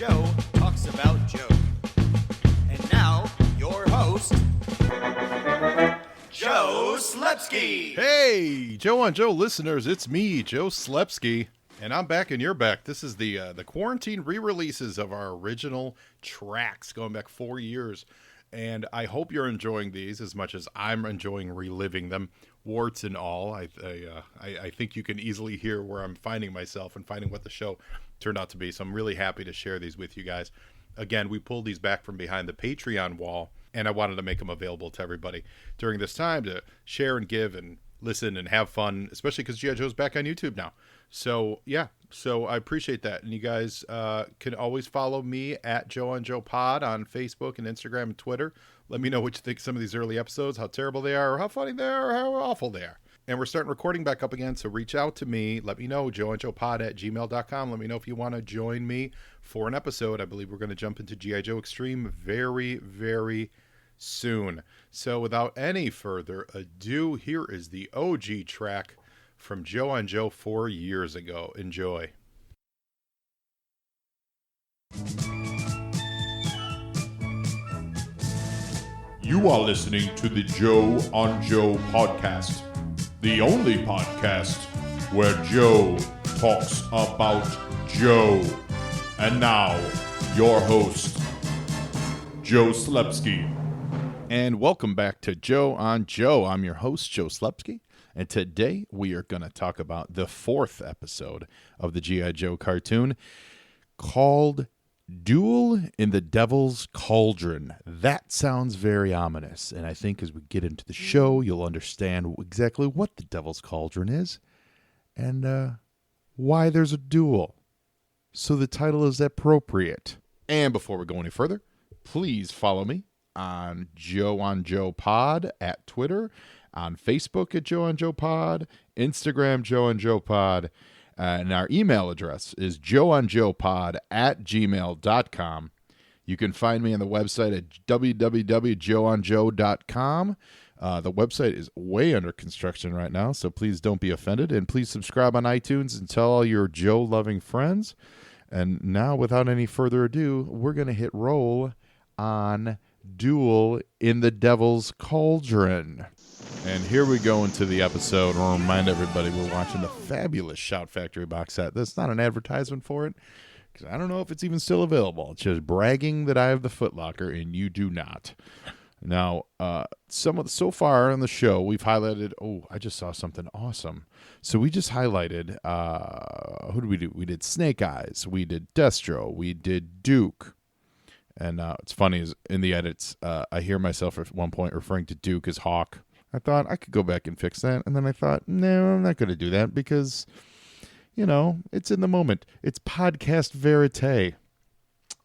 Joe talks about Joe. And now, your host, Joe Slepsky. Hey, Joe on Joe listeners, it's me, Joe Slepsky, and I'm back and you're back. This is the quarantine re-releases of our original tracks going back 4 years, and I hope you're enjoying these as much as I'm enjoying reliving them, warts and all. I think you can easily hear where I'm finding myself and finding what the show turned out to be, so I'm really happy to share these with you guys. Again, we pulled these back from behind the Patreon wall, and I wanted to make them available to everybody during this time to share and give and listen and have fun, especially because G.I. Joe's back on YouTube now. So, yeah, so I appreciate that. And you guys can always follow me at Joe on Joe Pod on Facebook and Instagram and Twitter. Let me know what you think of some of these early episodes, how terrible they are, or how funny they are, or how awful they are. And we're starting recording back up again, so reach out to me. Let me know, joeandjoepod@gmail.com. Let me know if you want to join me for an episode. I believe we're going to jump into G.I. Joe Extreme very, very soon. So without any further ado, here is the OG track from Joe on Joe 4 years ago. Enjoy. You are listening to the Joe on Joe podcast, the only podcast where Joe talks about Joe. And now, your host, Joe Slepsky. And welcome back to Joe on Joe. I'm your host, Joe Slepsky, and today we are going to talk about the 4th episode of the G.I. Joe cartoon called Duel in the Devil's Cauldron. That sounds very ominous, and I think as we get into the show, you'll understand exactly what the Devil's Cauldron is and why there's a duel. So the title is appropriate. And before we go any further, please follow me on Joe Pod at Twitter, on Facebook at Joe on Joe Pod, Instagram Joe on Joe Pod, and our email address is joeonjoepod@gmail.com. You can find me on the website at www.joeonjoe.com. The website is way under construction right now, so please don't be offended, and please subscribe on iTunes and tell all your Joe-loving friends. And now, without any further ado, we're going to hit roll on Duel in the Devil's Cauldron. And here we go into the episode. I'll remind everybody we're watching the fabulous Shout Factory box set. That's not an advertisement for it, because I don't know if it's even still available. It's just bragging that I have the Foot Locker and you do not. Now, so far on the show, we've highlighted, I just saw something awesome. So we just highlighted, who did we do? We did Snake Eyes, we did Destro, we did Duke. And it's funny, is in the edits, I hear myself at one point referring to Duke as Hawk. I thought I could go back and fix that. And then I thought, no, I'm not going to do that because, it's in the moment. It's podcast verite.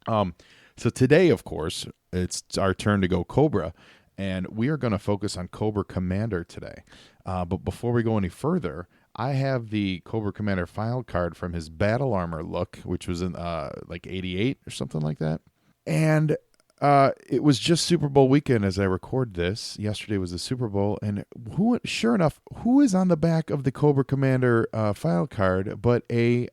So today, of course, it's our turn to go Cobra. And we are going to focus on Cobra Commander today. But before we go any further, I have the Cobra Commander file card from his Battle Armor look, which was in like 88 or something like that. And it was just Super Bowl weekend as I record this. Yesterday was the Super Bowl, and sure enough, who is on the back of the Cobra Commander file card but a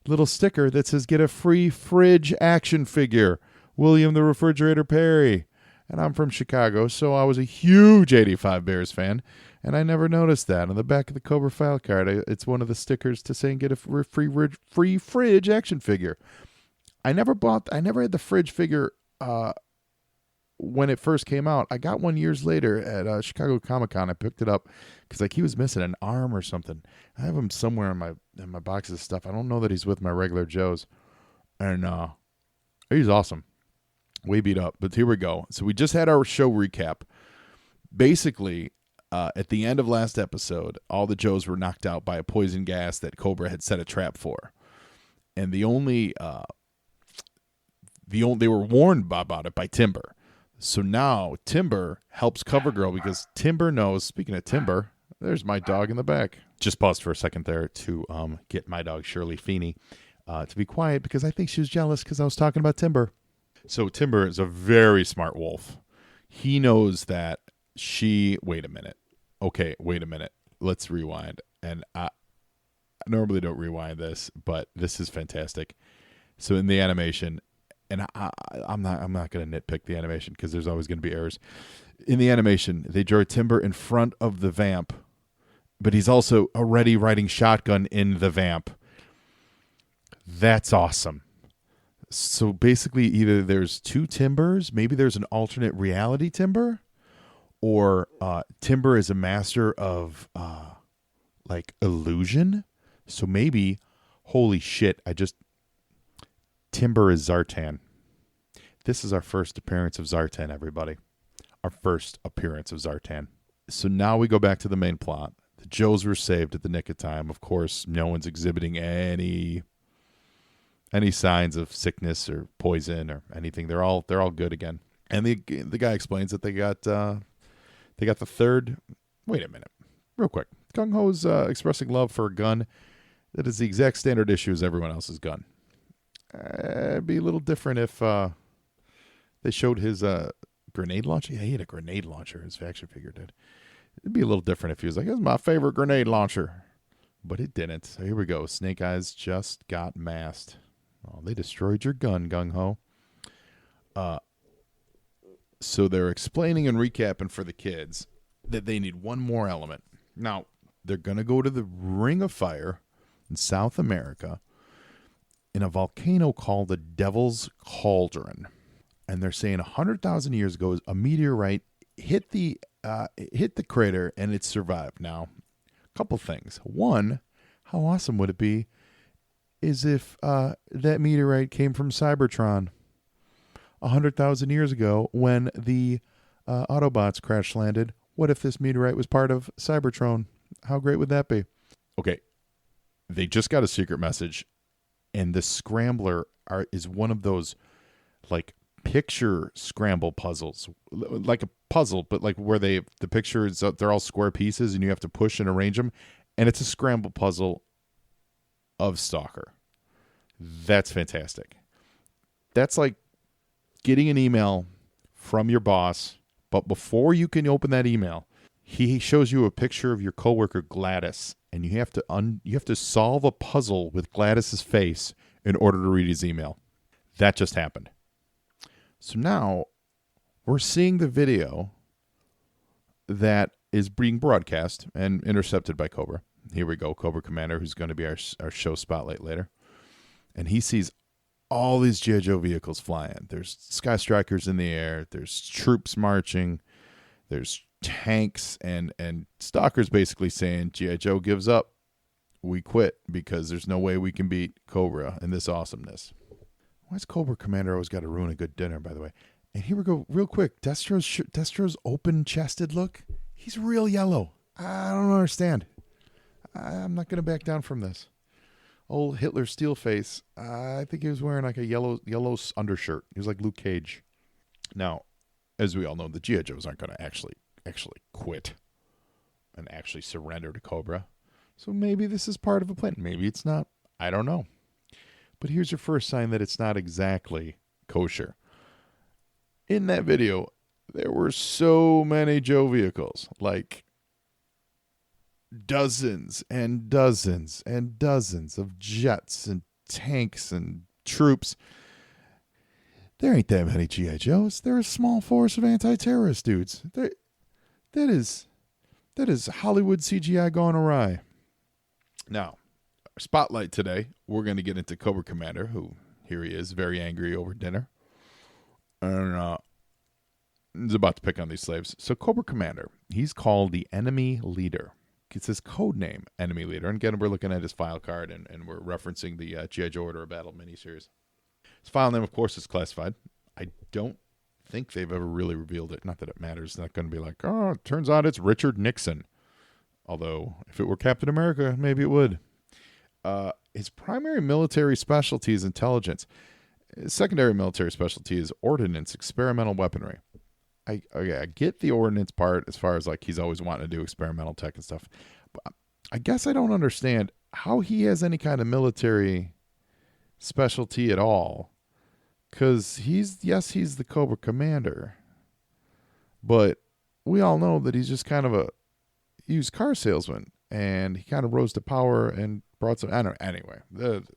little sticker that says, "Get a free fridge action figure, William the Refrigerator Perry." And I'm from Chicago, so I was a huge 85 Bears fan, and I never noticed that. On the back of the Cobra file card, it's one of the stickers to say, "Get a free fridge action figure." I never had the fridge figure when it first came out. I got one years later at Chicago Comic-Con. I picked it up because he was missing an arm or something. I have him somewhere in my boxes of stuff. I don't know that he's with my regular Joes. And he's awesome. Way beat up, but here we go. So we just had our show recap. Basically, at the end of last episode, all the Joes were knocked out by a poison gas that Cobra had set a trap for. And they were warned about it by Timber. So now Timber helps CoverGirl because Timber knows, speaking of Timber, there's my dog in the back. Just paused for a second there to get my dog Shirley Feeney to be quiet because I think she was jealous because I was talking about Timber. So Timber is a very smart wolf. He knows that wait a minute. Okay, wait a minute. Let's rewind. And I normally don't rewind this, but this is fantastic. So in the animation, and I'm not going to nitpick the animation because there's always going to be errors. In the animation, they drew Timber in front of the vamp, but he's also already riding shotgun in the vamp. That's awesome. So basically, either there's two Timbers, maybe there's an alternate reality Timber, or Timber is a master of like illusion. So maybe, holy shit, Timber is Zartan. This is our first appearance of Zartan, everybody. Our first appearance of Zartan. So now we go back to the main plot. The Joes were saved at the nick of time. Of course, no one's exhibiting any signs of sickness or poison or anything. They're all good again. And the guy explains that they got the third. Wait a minute, real quick. Gung Ho's expressing love for a gun that is the exact standard issue as everyone else's gun. It'd be a little different if they showed his grenade launcher. Yeah, he had a grenade launcher. His action figure did. It'd be a little different if he was like, "This is my favorite grenade launcher," but it didn't. So here we go. Snake Eyes just got masked. Oh, they destroyed your gun, Gung Ho. So they're explaining and recapping for the kids that they need one more element. Now, they're going to go to the Ring of Fire in South America in a volcano called the Devil's Cauldron. And they're saying 100,000 years ago, a meteorite hit the crater and it survived. Now, a couple things. One, how awesome would it be is if that meteorite came from Cybertron 100,000 years ago when the Autobots crash landed? What if this meteorite was part of Cybertron? How great would that be? Okay, they just got a secret message, and the Scrambler is one of those like picture scramble puzzles, like a puzzle, but like where the pictures, they're all square pieces, and you have to push and arrange them, and it's a scramble puzzle of Stalker. That's fantastic. That's like getting an email from your boss, but before you can open that email, he shows you a picture of your coworker Gladys, and you have to solve a puzzle with Gladys's face in order to read his email. That just happened. So now we're seeing the video that is being broadcast and intercepted by Cobra. Here we go, Cobra Commander, who's going to be our show spotlight later. And he sees all these G.I. Joe vehicles flying. There's Sky Strikers in the air. There's troops marching. There's tanks. And Stalker's basically saying, G.I. Joe gives up. We quit because there's no way we can beat Cobra in this awesomeness. Why's Cobra Commander always got to ruin a good dinner, by the way? And here we go, real quick. Destro's open-chested look. He's real yellow. I don't understand. I'm not going to back down from this. Old Hitler steel face. I think he was wearing like a yellow undershirt. He was like Luke Cage. Now, as we all know, the G.I. Joes aren't going to actually quit and actually surrender to Cobra. So maybe this is part of a plan. Maybe it's not. I don't know. But here's your first sign that it's not exactly kosher. In that video, there were so many Joe vehicles, like dozens and dozens and dozens of jets and tanks and troops. There ain't that many G.I. Joes. They're a small force of anti-terrorist dudes. That is Hollywood CGI gone awry. Now, our spotlight today, we're going to get into Cobra Commander, who, here he is, very angry over dinner. And he's about to pick on these slaves. So Cobra Commander, he's called the Enemy Leader. It's his code name, Enemy Leader. And again, we're looking at his file card, and we're referencing the G.I. Joe Order of Battle miniseries. His file name, of course, is classified. I don't think they've ever really revealed it. Not that it matters. It's not going to be like, oh, it turns out it's Richard Nixon. Although, if it were Captain America, maybe it would. His primary military specialty is intelligence. His secondary military specialty is ordnance, experimental weaponry. I get the ordnance part as far as like he's always wanting to do experimental tech and stuff. But I guess I don't understand how he has any kind of military specialty at all. Because he's the Cobra Commander. But we all know that he's just kind of a used car salesman. And he kind of rose to power and brought some... I don't know. Anyway,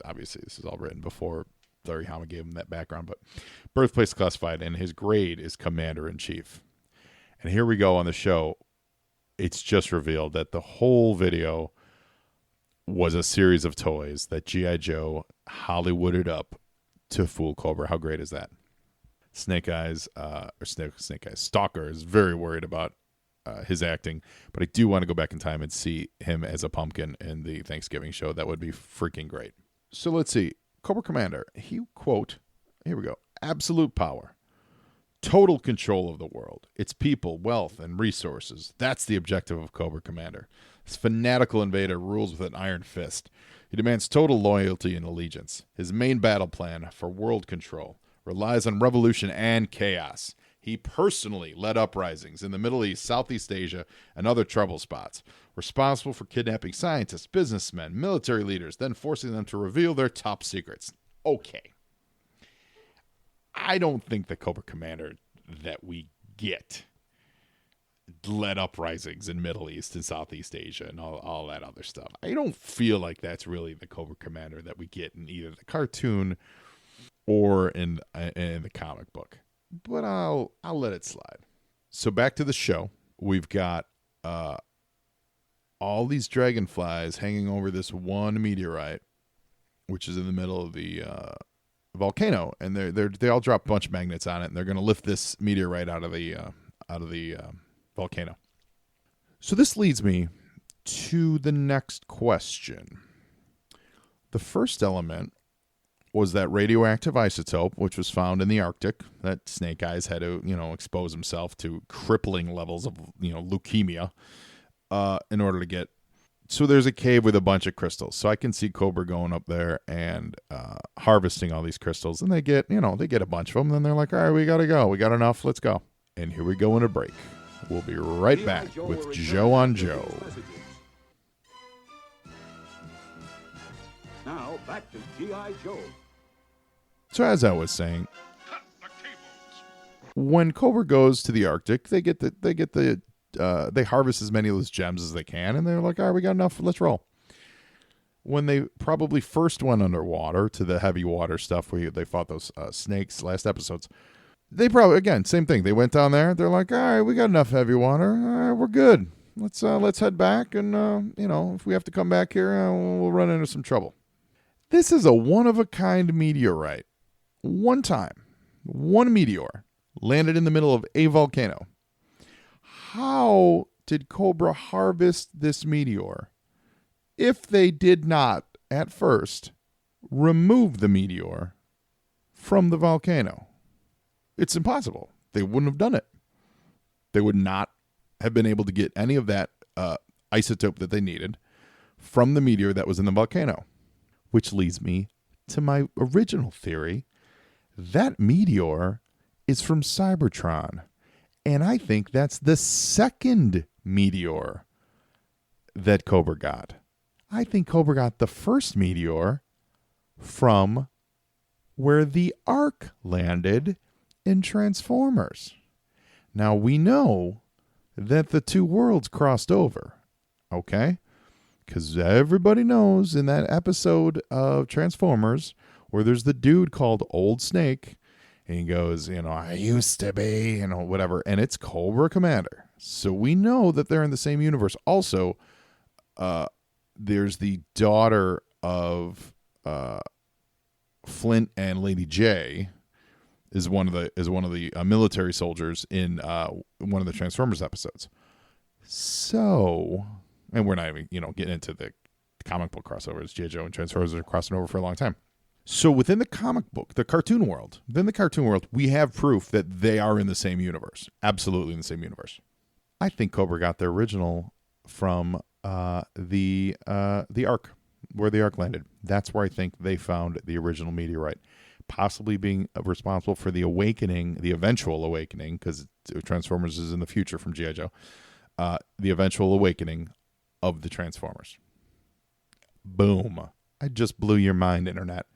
obviously this is all written before Toriyama gave him that background, but birthplace classified, and his grade is Commander-in-Chief. And here we go on the show. It's just revealed that the whole video was a series of toys that G.I. Joe Hollywooded up to fool Cobra. How great is that? Snake Eyes, Stalker is very worried about his acting, but I do want to go back in time and see him as a pumpkin in the Thanksgiving show. That would be freaking great. So let's see. Cobra Commander, he quote, here we go, absolute power, total control of the world, its people, wealth, and resources. That's the objective of Cobra Commander. This fanatical invader rules with an iron fist. He demands total loyalty and allegiance. His main battle plan for world control relies on revolution and chaos. He personally led uprisings in the Middle East, Southeast Asia, and other trouble spots, responsible for kidnapping scientists, businessmen, military leaders, then forcing them to reveal their top secrets. Okay. I don't think the Cobra Commander that we get led uprisings in Middle East and Southeast Asia and all that other stuff. I don't feel like that's really the Cobra Commander that we get in either the cartoon or in the comic book. But I'll let it slide. So back to the show. We've got all these dragonflies hanging over this one meteorite, which is in the middle of the volcano, and they all drop a bunch of magnets on it, and they're going to lift this meteorite out of the volcano. So this leads me to the next question. The first element was that radioactive isotope, which was found in the Arctic, that Snake Eyes had to, expose himself to crippling levels of, leukemia in order to get. So there's a cave with a bunch of crystals. So I can see Cobra going up there and harvesting all these crystals, and they get a bunch of them. And then they're like, all right, we got to go. We got enough. Let's go. And here we go in a break. We'll be right back with Joe on Joe. Now back to G.I. Joe. So as I was saying, when Cobra goes to the Arctic, they harvest as many of those gems as they can, and they're like, all right, we got enough, let's roll. When they probably first went underwater to the heavy water stuff where they fought those snakes last episodes, they probably, again, same thing. They went down there, they're like, all right, we got enough heavy water, all right, we're good. Let's head back, and if we have to come back here, we'll run into some trouble. This is a one-of-a-kind meteorite. One time, one meteor landed in the middle of a volcano. How did Cobra harvest this meteor if they did not, at first, remove the meteor from the volcano? It's impossible. They wouldn't have done it. They would not have been able to get any of that isotope that they needed from the meteor that was in the volcano. Which leads me to my original theory. That meteor is from Cybertron. And I think that's the second meteor that Cobra got. I think Cobra got the first meteor from where the Ark landed in Transformers. Now, we know that the two worlds crossed over, okay? Because everybody knows in that episode of Transformers where there's the dude called Old Snake, and he goes, I used to be, whatever, and it's Cobra Commander. So we know that they're in the same universe. Also, there's the daughter of Flint and Lady J is one of the military soldiers in one of the Transformers episodes. So, and we're not even getting into the comic book crossovers. G.I. Joe and Transformers are crossing over for a long time. So within the comic book, the cartoon world, we have proof that they are in the same universe. Absolutely in the same universe. I think Cobra got their original from the Ark, where the Ark landed. That's where I think they found the original meteorite, possibly being responsible for the awakening, the eventual awakening, because Transformers is in the future from G.I. Joe, the eventual awakening of the Transformers. Boom. I just blew your mind, Internet.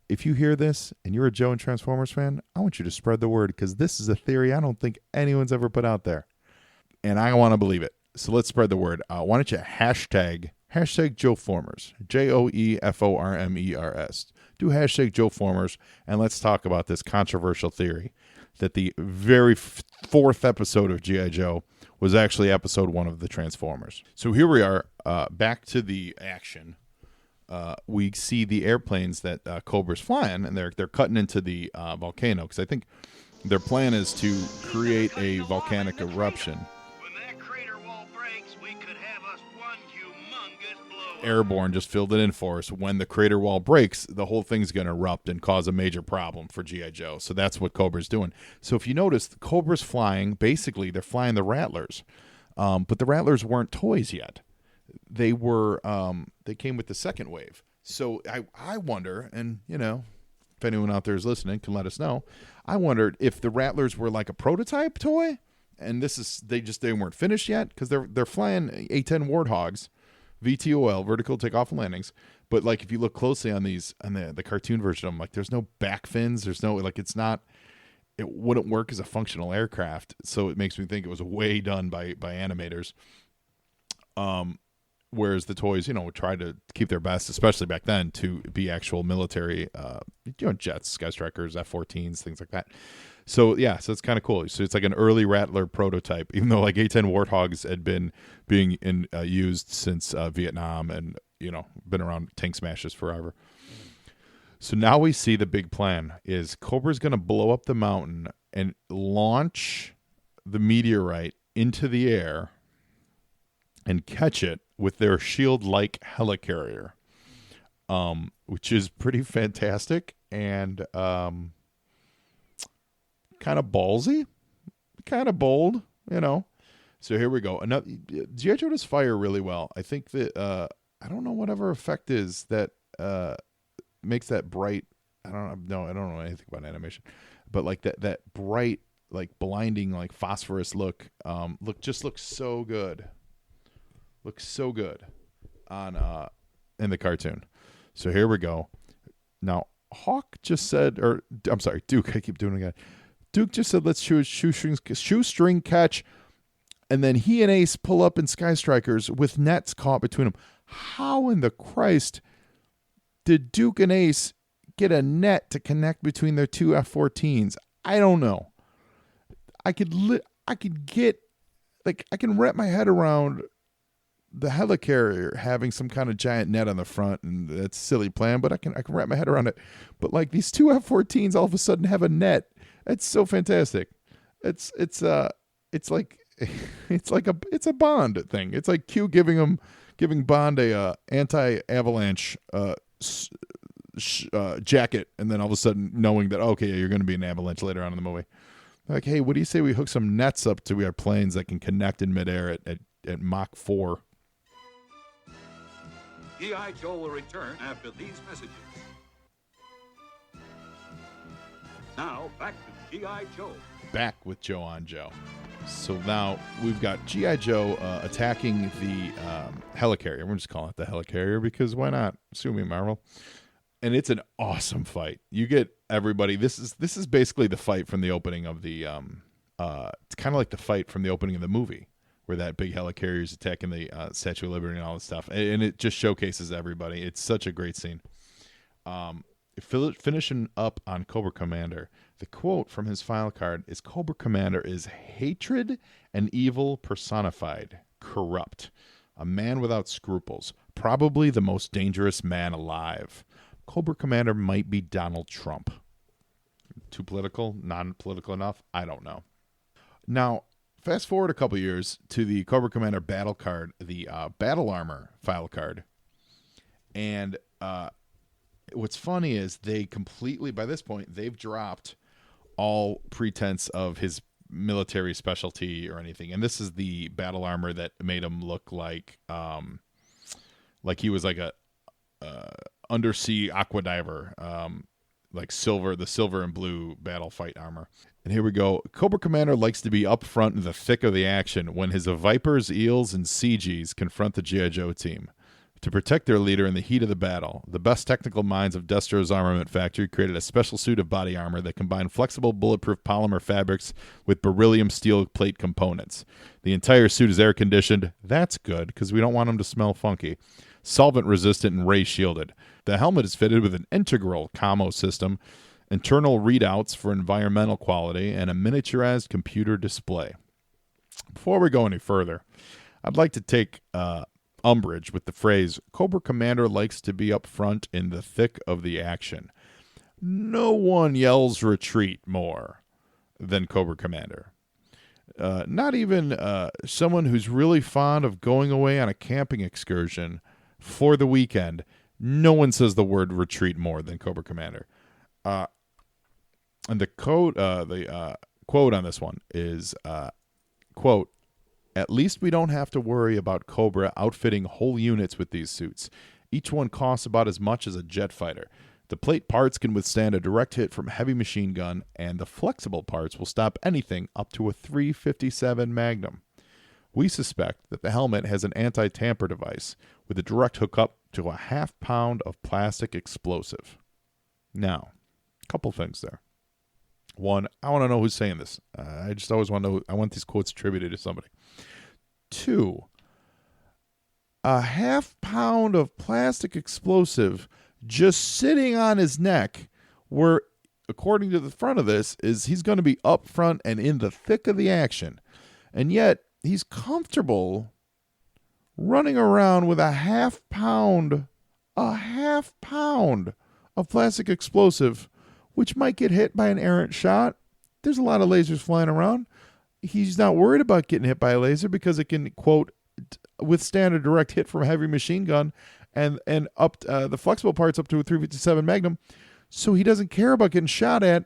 If you hear this and you're a Joe and Transformers fan, I want you to spread the word, because this is a theory I don't think anyone's ever put out there. And I want to believe it. So let's spread the word. Why don't you hashtag hashtag JoeFormers, JoeFormers. Do hashtag JoeFormers, and let's talk about this controversial theory that the very fourth episode of G.I. Joe was actually episode 1 of the Transformers. So here we are, back to the action. We see the airplanes that Cobra's flying, and they're cutting into the volcano, because I think their plan is to create a volcanic eruption. When that crater wall breaks, we could have us one humongous blow. Airborne just filled it in for us. When the crater wall breaks, the whole thing's going to erupt and cause a major problem for G.I. Joe. So that's what Cobra's doing. So if you notice, Cobra's flying, basically, they're flying the Rattlers. But the Rattlers weren't toys yet. They were, they came with the second wave. So I wonder, and, you know, if anyone out there is listening can let us know, I wondered if the Rattlers were like a prototype toy, and they weren't finished yet, because they're flying A-10 Warthogs, VTOL, vertical takeoff and landings. But like if you look closely on these, on the cartoon version of them, like there's no back fins, there's no, like it wouldn't work as a functional aircraft. So it makes me think it was way done by animators. Whereas the toys, you know, would try to keep their best, especially back then, to be actual military, jets, Sky Strikers, F-14s, things like that. So, yeah, so it's kind of cool. So it's like an early Rattler prototype, even though like A-10 Warthogs had been being used since Vietnam and, you know, been around tank smashes forever. So now we see the big plan is Cobra's going to blow up the mountain and launch the meteorite into the air and catch it with their shield-like helicarrier, which is pretty fantastic and kind of ballsy, kind of bold, you know. So here we go. Another G.I. Joe does fire really well. I think that I don't know whatever effect is that makes that bright. I don't know anything about animation, but like that bright, like blinding, like phosphorus look looks so good. Looks so good on in the cartoon. So here we go. Now Hawk just said, or I'm sorry, Duke. I keep doing it again. Duke just said, "Let's shoestring catch," and then he and Ace pull up in Sky Strikers with nets caught between them. How in the Christ did Duke and Ace get a net to connect between their two F-14s? I don't know. I can wrap my head around the helicarrier having some kind of giant net on the front, and that's a silly plan, but I can wrap my head around it. But like these two F-14s all of a sudden have a net. It's so fantastic. It's a Bond thing. It's like Q giving Bond a anti-avalanche jacket, and then all of a sudden knowing that, okay, you're going to be an avalanche later on in the movie. Like, hey, what do you say we hook some nets up to our planes that can connect in midair at Mach 4? G.I. Joe will return after these messages. Now, back to G.I. Joe. Back with Joe on Joe. So now we've got G.I. Joe attacking the helicarrier. We're just calling it the helicarrier because why not? Sue me, Marvel. And it's an awesome fight. You get everybody. This is basically the fight from the opening of the. It's kind of like the fight from the opening of the movie, where that big helicarrier is attacking the Statue of Liberty and all this stuff, and it just showcases everybody. It's such a great scene. Finishing up on Cobra Commander, the quote from his file card is, "Cobra Commander is hatred and evil personified, corrupt, a man without scruples, probably the most dangerous man alive. Cobra Commander might be Donald Trump." Too political? Non-political enough? I don't know. Now, fast forward a couple years to the Cobra Commander battle card, the Battle Armor file card. And what's funny is they completely, by this point, they've dropped all pretense of his military specialty or anything. And this is the battle armor that made him look like he was like a undersea aqua diver, like the silver and blue battle fight armor. And here we go. Cobra Commander likes to be up front in the thick of the action when his Vipers, Eels, and CGs confront the G.I. Joe team. To protect their leader in the heat of the battle, the best technical minds of Destro's armament factory created a special suit of body armor that combined flexible bulletproof polymer fabrics with beryllium steel plate components. The entire suit is air-conditioned. That's good, because we don't want them to smell funky. Solvent-resistant and ray-shielded. The helmet is fitted with an integral commo system, internal readouts for environmental quality, and a miniaturized computer display. Before we go any further, I'd like to take umbrage with the phrase, Cobra Commander likes to be up front in the thick of the action. No one yells retreat more than Cobra Commander. Not even someone who's really fond of going away on a camping excursion for the weekend. No one says the word retreat more than Cobra Commander. And the quote on this one is, quote, "At least we don't have to worry about Cobra outfitting whole units with these suits. Each one costs about as much as a jet fighter. The plate parts can withstand a direct hit from a heavy machine gun, and the flexible parts will stop anything up to a .357 Magnum. We suspect that the helmet has an anti-tamper device with a direct hookup to a half-pound of plastic explosive." Now, a couple things there. One, I want to know who's saying this. I just always want to know. I want these quotes attributed to somebody. Two, a half-pound of plastic explosive just sitting on his neck, where, according to the front of this, is he's going to be up front and in the thick of the action. And yet, he's comfortable running around with a half-pound of plastic explosive, which might get hit by an errant shot. There's a lot of lasers flying around. He's not worried about getting hit by a laser because it can, quote, withstand a direct hit from a heavy machine gun and up the flexible parts up to a .357 Magnum. So he doesn't care about getting shot at,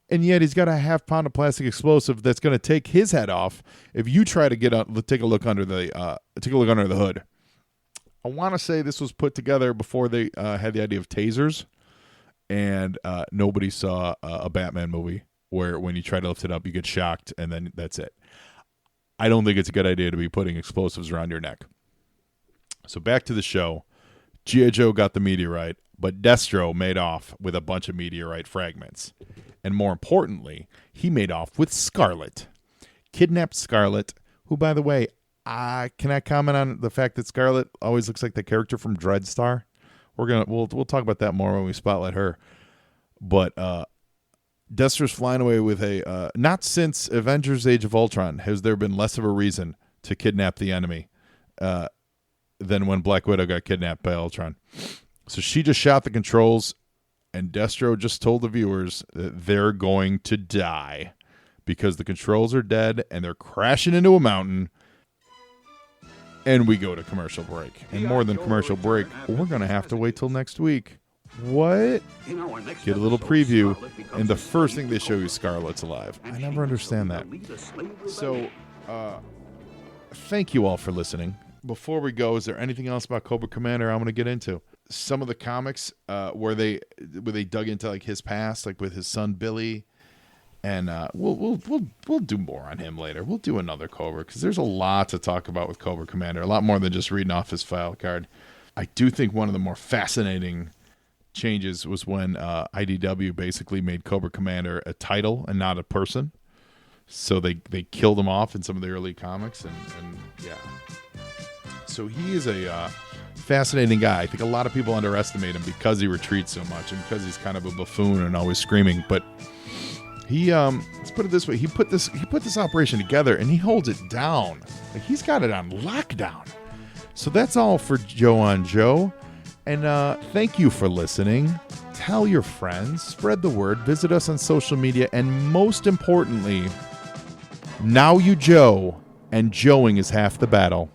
and yet he's got a half-pound of plastic explosive that's going to take his head off if you try to take a look under the hood. I want to say this was put together before they had the idea of tasers. And nobody saw a Batman movie where when you try to lift it up, you get shocked, and then that's it. I don't think it's a good idea to be putting explosives around your neck. So back to the show. G.I. Joe got the meteorite, but Destro made off with a bunch of meteorite fragments. And more importantly, he made off with Scarlet. Kidnapped Scarlet, who, by the way, can I comment on the fact that Scarlet always looks like the character from Dreadstar? We'll talk about that more when we spotlight her. But Destro's flying away with a not since Avengers: Age of Ultron has there been less of a reason to kidnap the enemy than when Black Widow got kidnapped by Ultron. So she just shot the controls, and Destro just told the viewers that they're going to die because the controls are dead and they're crashing into a mountain. And we go to commercial break. And more than commercial break, we're going to have to wait till next week. What? Get a little preview, and the first thing they show you is Scarlet's alive. I never understand that. So, thank you all for listening. Before we go, is there anything else about Cobra Commander I want to get into? Some of the comics where they dug into like his past, like with his son Billy. And we'll do more on him later. We'll do another Cobra because there's a lot to talk about with Cobra Commander. A lot more than just reading off his file card. I do think one of the more fascinating changes was when IDW basically made Cobra Commander a title and not a person. So they killed him off in some of the early comics, and yeah. So he is a fascinating guy. I think a lot of people underestimate him because he retreats so much and because he's kind of a buffoon and always screaming, but. He let's put it this way. He put this operation together and he holds it down. Like he's got it on lockdown. So that's all for Joe on Joe. And thank you for listening. Tell your friends, spread the word, visit us on social media, and most importantly, now you Joe, and Joeing is half the battle.